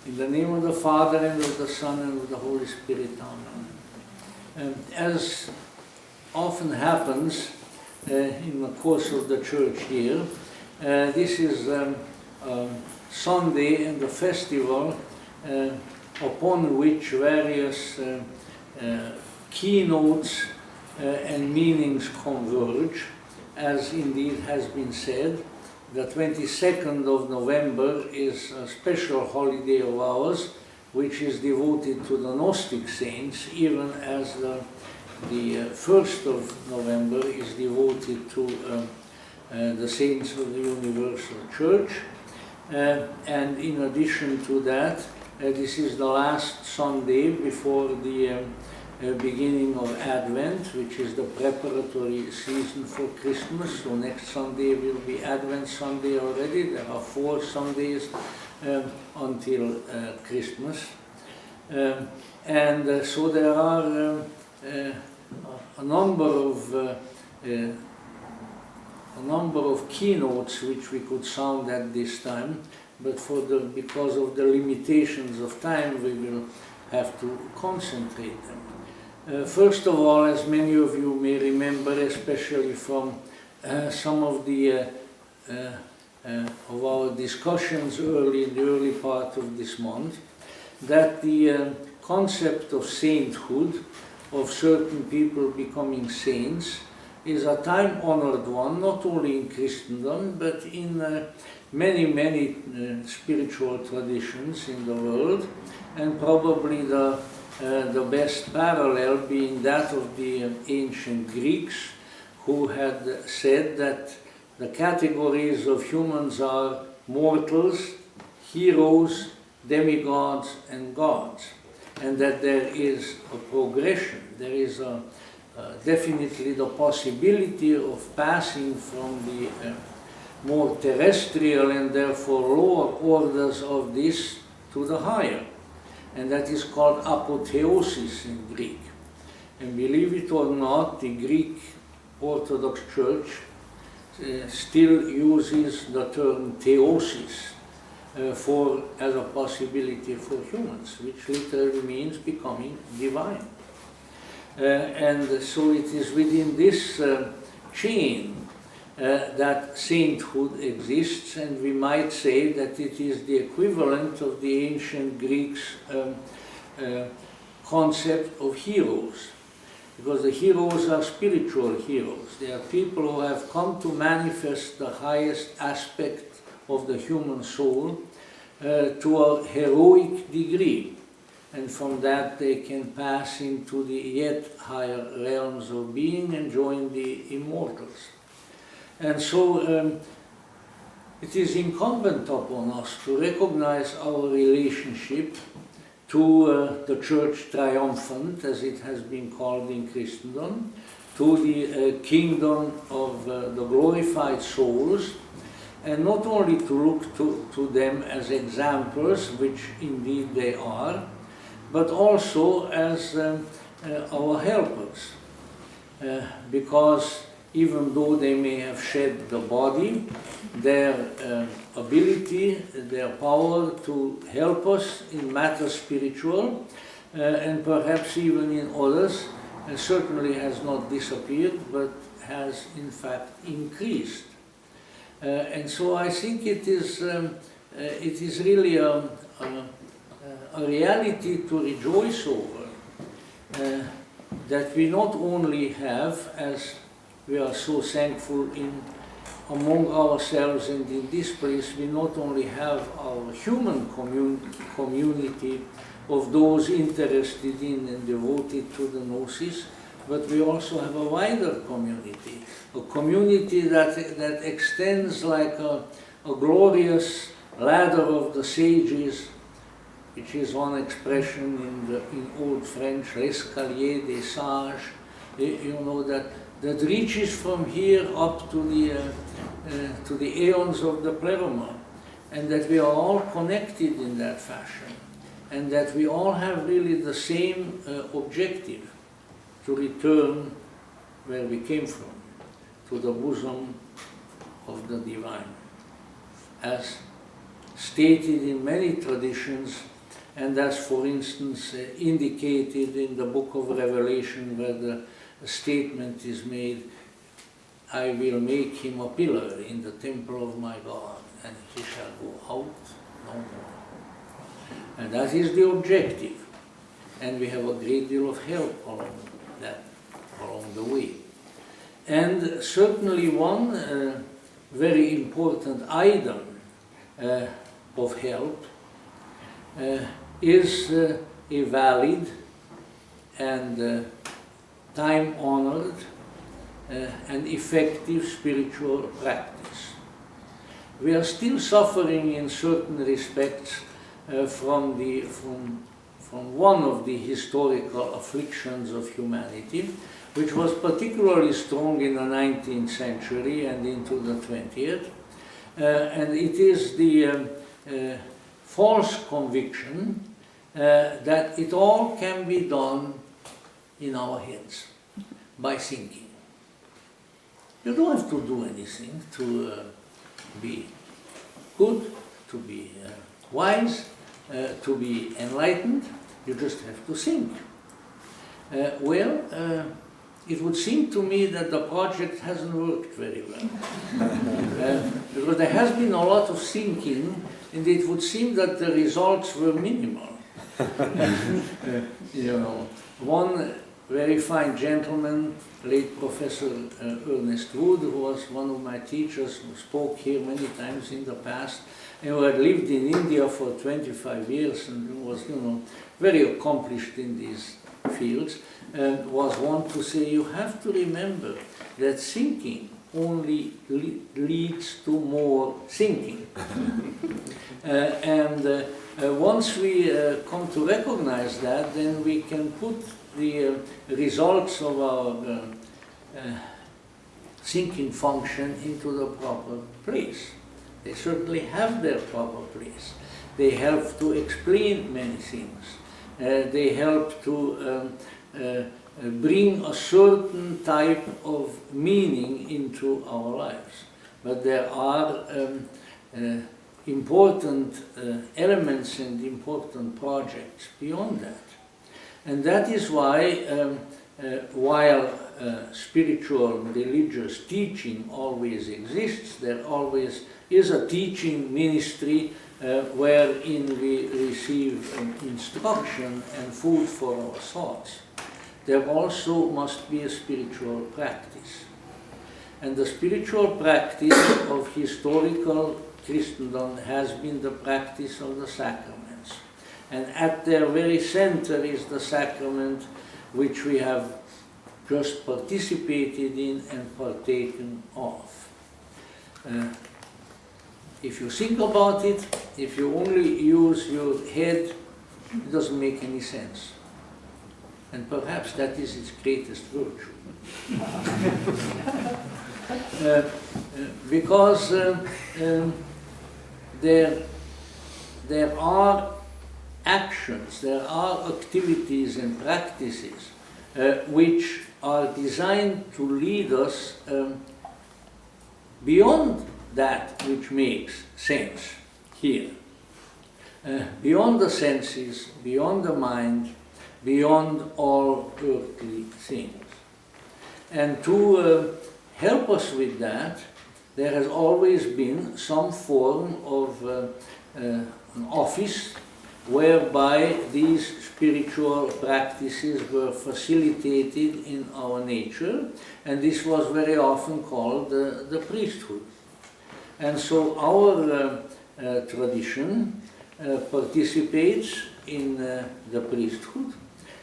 In the name of the Father, and of the Son, and of the Holy Spirit. Amen. As often happens in the course of the church year, this is Sunday and the festival upon which various keynotes and meanings converge, as indeed has been said. The 22nd of November is a special holiday of ours, which is devoted to the Gnostic saints, even as the 1st of November is devoted to the saints of the Universal Church. And in addition to that, this is the last Sunday before the beginning of Advent, which is the preparatory season for Christmas. So next Sunday will be Advent Sunday already. There are 4 Sundays until Christmas. And so there are a number of keynotes which we could sound at this time, but because of the limitations of time, we will have to concentrate them. First of all, as many of you may remember, especially from some of our discussions in the early part of this month, that the concept of sainthood, of certain people becoming saints, is a time-honored one, not only in Christendom, but in many spiritual traditions in the world, and probably the best parallel being that of the ancient Greeks, who had said that the categories of humans are mortals, heroes, demigods, and gods, and that there is a progression. There is definitely the possibility of passing from the more terrestrial and therefore lower orders of this to the higher. And that is called apotheosis in Greek. And believe it or not, the Greek Orthodox Church still uses the term theosis as a possibility for humans, which literally means becoming divine. And so it is within this chain that sainthood exists, and we might say that it is the equivalent of the ancient Greeks' concept of heroes, because the heroes are spiritual heroes. They are people who have come to manifest the highest aspect of the human soul to a heroic degree, and from that they can pass into the yet higher realms of being and join the immortals. And so it is incumbent upon us to recognize our relationship to the Church Triumphant, as it has been called in Christendom, to the kingdom of the glorified souls, and not only to look to them as examples, which indeed they are, but also as our helpers, because even though they may have shed the body, their ability, their power to help us in matters spiritual, and perhaps even in others, certainly has not disappeared, but has in fact increased. And so I think it is really a reality to rejoice over, that we not only have, as we are so thankful among ourselves and in this place, we not only have our human community of those interested in and devoted to the Gnosis, but we also have a wider community, a community that extends like a glorious ladder of the sages, which is one expression in Old French, l'escalier des sages, you know, that reaches from here up to the aeons of the pleroma, and that we are all connected in that fashion, and that we all have really the same objective, to return where we came from, to the bosom of the divine. As stated in many traditions, and as for instance indicated in the book of Revelation, where the statement is made, I will make him a pillar in the temple of my God, and he shall go out no more. And that is the objective. And we have a great deal of help along the way. And certainly one very important item of help is a valid and time-honored and effective spiritual practice. We are still suffering in certain respects from one of the historical afflictions of humanity, which was particularly strong in the 19th century and into the 20th, and it is the false conviction that it all can be done in our heads by thinking. You don't have to do anything to be good, to be wise, to be enlightened. You just have to think. It would seem to me that the project hasn't worked very well. Because there has been a lot of thinking, and it would seem that the results were minimal. One very fine gentleman, late Professor Ernest Wood, who was one of my teachers, who spoke here many times in the past, and who had lived in India for 25 years and was, very accomplished in these fields, and was one to say, you have to remember that thinking only leads to more thinking. Once we come to recognize that, then we can put the results of our thinking function into the proper place. They certainly have their proper place. They help to explain many things. They help to bring a certain type of meaning into our lives. But there are important elements and important projects beyond that. And that is why, while spiritual religious teaching always exists, there always is a teaching ministry wherein we receive instruction and food for our thoughts. There also must be a spiritual practice. And the spiritual practice of historical Christendom has been the practice of the sacraments. And at their very center is the sacrament which we have just participated in and partaken of. If you think about it, if you only use your head, it doesn't make any sense. And perhaps that is its greatest virtue. Because there are actions, there are activities and practices which are designed to lead us beyond that which makes sense here. Beyond the senses, beyond the mind, beyond all earthly things. And to help us with that, there has always been some form of an office whereby these spiritual practices were facilitated in our nature, and this was very often called the priesthood. And so our tradition participates in the priesthood.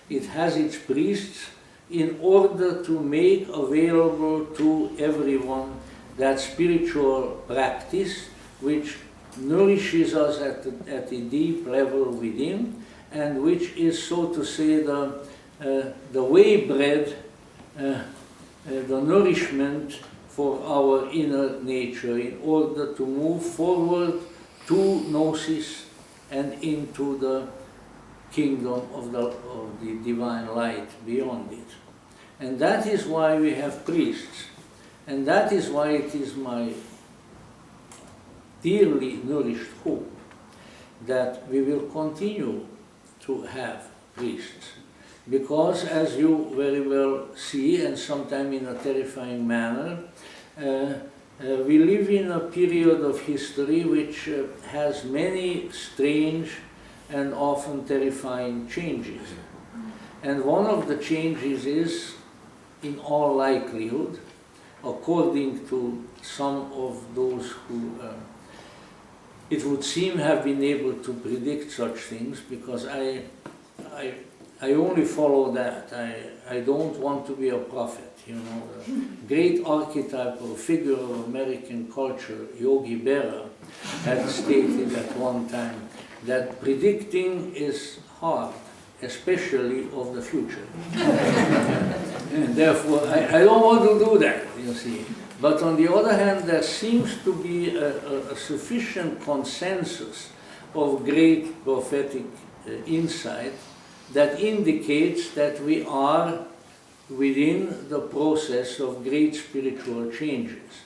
It has its priests in order to make available to everyone that spiritual practice which nourishes us at a deep level within, and which is, so to say, the way bread, the nourishment for our inner nature in order to move forward to Gnosis and into the kingdom of the divine light beyond it. And that is why we have priests. And that is why it is my dearly nourished hope that we will continue to have priests. Because, as you very well see, and sometimes in a terrifying manner, we live in a period of history which has many strange and often terrifying changes. And one of the changes is, in all likelihood, according to some of those who it would seem have been able to predict such things, because I only follow that. I don't want to be a prophet. You know, the great archetypal figure of American culture, Yogi Berra, had stated at one time that predicting is hard, especially of the future. And therefore, I don't want to do that, you see. But on the other hand, there seems to be a sufficient consensus of great prophetic insight that indicates that we are within the process of great spiritual changes.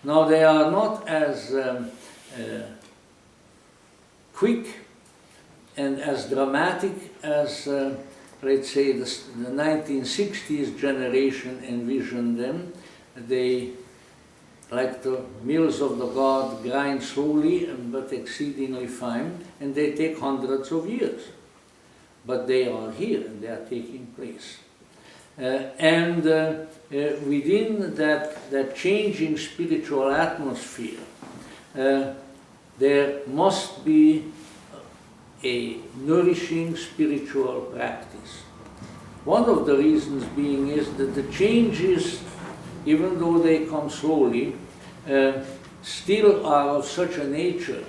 Now, they are not as quick and as dramatic as, let's say, the 1960s generation envisioned them. They, like the mills of the god, grind slowly but exceedingly fine, and they take hundreds of years. But they are here and they are taking place. Within that changing spiritual atmosphere, there must be a nourishing spiritual practice. One of the reasons being is that the changes, even though they come slowly, still are of such a nature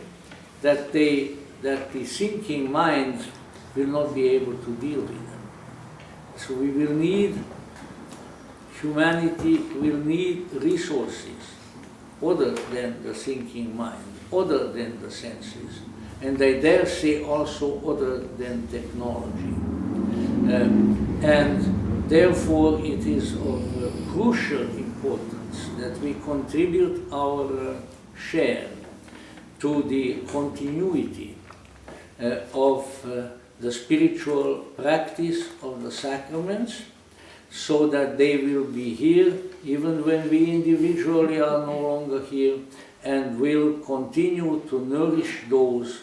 that the thinking mind will not be able to deal with them. So we will need, humanity will need resources other than the thinking mind, other than the senses, and I dare say also other than technology. And therefore it is of crucial importance that we contribute our share to the continuity of the spiritual practice of the sacraments, so that they will be here even when we individually are no longer here, and will continue to nourish those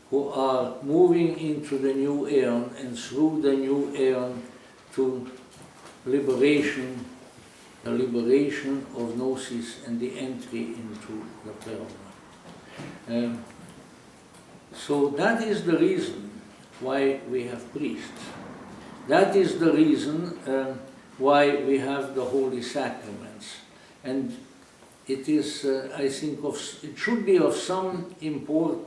who are moving into the new aeon and through the new aeon to liberation, the liberation of gnosis and the entry into the Paramount. So that is the reason why we have priests. That is the reason why we have the holy sacraments. And it is, I think, it should be of some import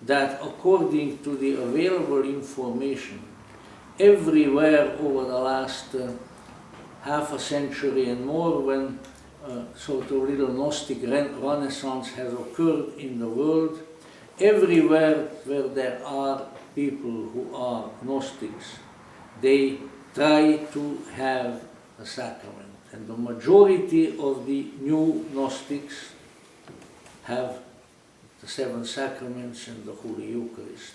that, according to the available information, everywhere over the last half a century and more, when sort of little Gnostic renaissance has occurred in the world, everywhere where there are people who are Gnostics, they try to have a sacrament. And the majority of the new Gnostics have the seven sacraments and the Holy Eucharist.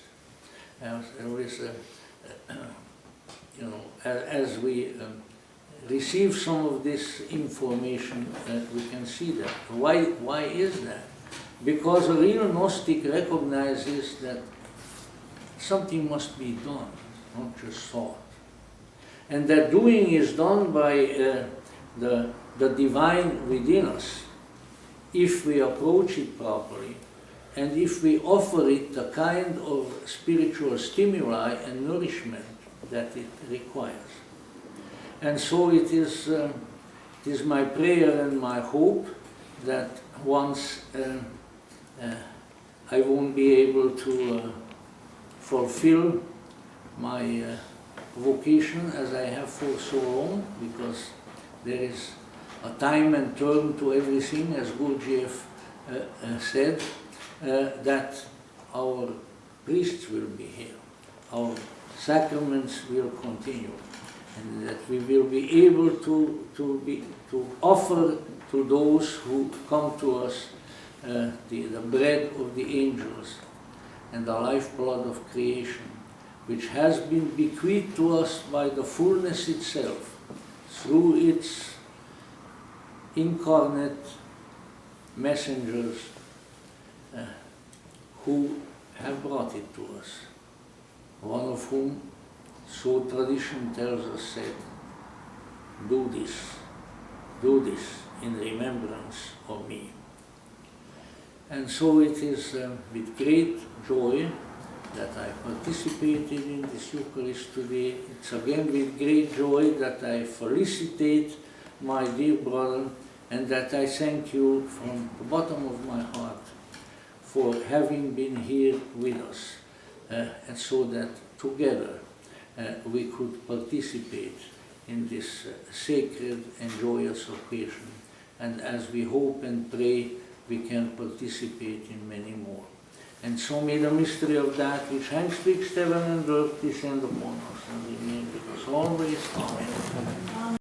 As we receive some of this information, we can see that. Why is that? Because a real Gnostic recognizes that something must be done, not just thought. And that doing is done by the divine within us, if we approach it properly, and if we offer it the kind of spiritual stimuli and nourishment that it requires. And so it is my prayer and my hope that once I won't be able to fulfill my vocation as I have for so long, because there is a time and term to everything, as Gurdjieff said, that our priests will be here, our sacraments will continue, and that we will be able to offer to those who come to us the bread of the angels, and the lifeblood of creation, which has been bequeathed to us by the fullness itself, through its incarnate messengers who have brought it to us. One of whom, so tradition tells us, said, do this in remembrance of me. And so it is with great joy that I participated in this Eucharist today. It's again with great joy that I felicitate my dear brother, and that I thank you from the bottom of my heart for having been here with us, and so that together we could participate in this sacred and joyous occasion. And as we hope and pray, we can participate in many more. And so may the mystery of that which hangs twixt heaven and earth descend upon us and remain with us always. Amen.